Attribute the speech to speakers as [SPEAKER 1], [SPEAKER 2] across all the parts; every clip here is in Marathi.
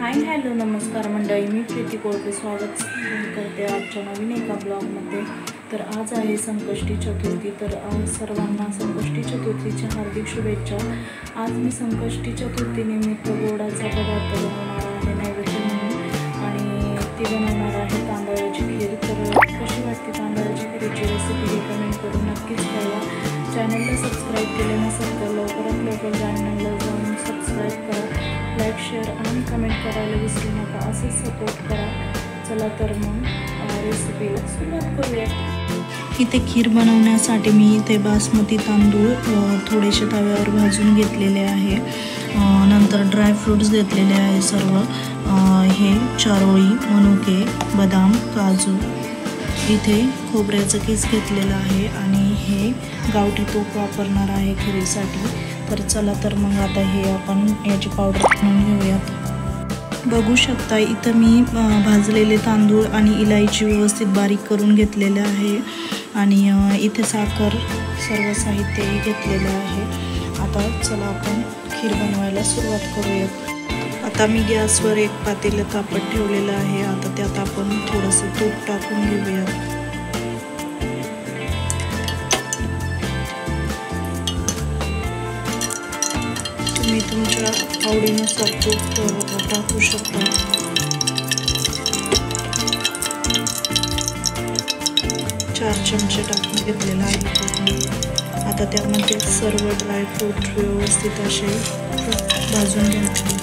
[SPEAKER 1] हाय हॅलो नमस्कार मंडळी, मी प्रीती कोळपे स्वागत करते आजच्या नवीन एका ब्लॉगमध्ये। तर आज आहे संकष्टी चतुर्थी। तर सर्वांना संकष्टी चतुर्थीच्या हार्दिक शुभेच्छा। आज मी संकष्टी चतुर्थीनिमित्त गोडाचा पदार्थ बनवणार आहे नैवेद्य म्हणून, आणि ती बनवणार आहे तांदळाची खीर। तर कशी वाटते तांदळाची खीरची रेसिपी हे कमेंट करून नक्कीच कळवा। चॅनलला सबस्क्राईब केले नसेल तर लवकरात लवकर चॅनलला जाऊन सबस्क्राईब करा, लाईक शेअर आणि कमेंट करायला विसरू नका, असेच सपोर्ट करा। चला तर मग रेसिपीला सुरुवात करूया। इथे खीर बनवण्यासाठी मी इथे बासमती तांदूळ थोडेसे तव्यावर भाजून घेतलेले आहे। नंतर ड्रायफ्रूट्स घेतलेले आहे सर्व, हे चारोळी, मनुके, बदाम, काजू। इथे खोबऱ्याचं किस घेतलेलं आहे आणि हे गावठी तूप वापरणार आहे खीरीसाठी। तर चला तर मग आता हे आपण याची पावडर बनवून घेऊयात। बघू शकता इथं मी भाजलेले तांदूळ आणि इलायची व्यवस्थित बारीक करून घेतलेले आहे, आणि इथे साखर सर्व साहित्यही घेतलेलं आहे। आता चला आपण खीर बनवायला सुरुवात करूयात। आता मी गॅसवर एक पातेलं तापत ठेवलेलं आहे। आता त्यात आपण थोडंसं तूप टाकून घेऊयात। तुम्ही तुमच्या आवडीनुसार तूप टाकू शकता। 4 चमचे टाकून घेतलेला आहे तूप। आता त्यामध्ये सर्व ड्रायफ्रूट व्यवस्थित असे भाजून घ्यायचे।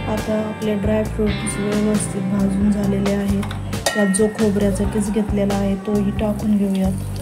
[SPEAKER 1] आता आपले ड्रायफ्रूट्स व्यवस्थित भाजून झालेले आहेत। त्यात जो खोबऱ्याचा किस घेतलेला आहे तोही टाकून घेऊयात।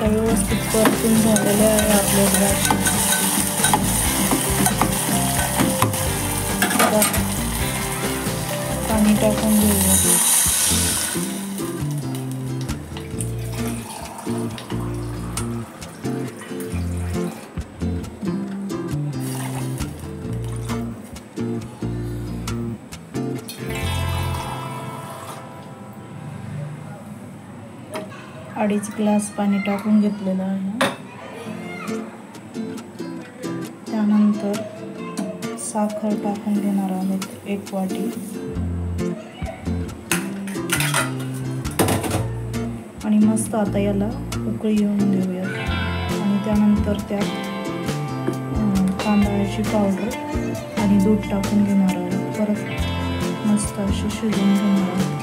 [SPEAKER 1] व्यवस्थित परतून झालेले आहे आपले ड्रायफ्रूट। पाणी टाकून घेऊया। अडीच ग्लास पाणी टाकून घेतलेलं आहे। त्यानंतर साखर टाकून घेणार आहोत 1 वाटी, आणि मस्त आता याला उकळी येऊन देऊया। आणि त्यानंतर त्यात तांदळाची पावडर आणि दूध टाकून घेणार आहोत। परत मस्त अशी शिजवून घेणार आहोत।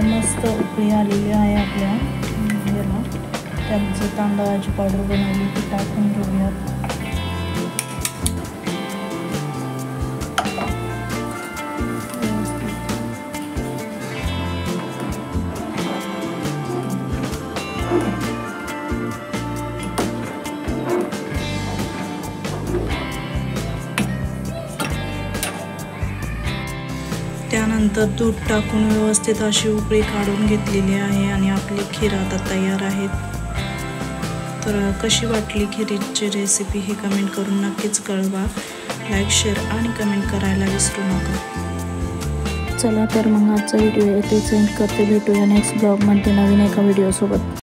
[SPEAKER 1] मस्त उकळी आलेली आहे आपल्या याला। त्यात जी तांदळाची पावडर बनवली ती टाकून घेऊयात। त्यानंतर दूध टाकून व्यवस्थित अशी उकळी काढून घेतलेली आहे, आणि आपली खीर आता तयार आहे। तर कशी वाटली खीरीची रेसिपी हे कमेंट करून नक्कीच कळवा। लाईक शेअर आणि कमेंट करायला विसरू नका। चला तर मग आजचा व्हिडिओ इथेच एंड करते। भेटूया नेक्स्ट ब्लॉगमध्ये नवीन एका व्हिडिओसोबत।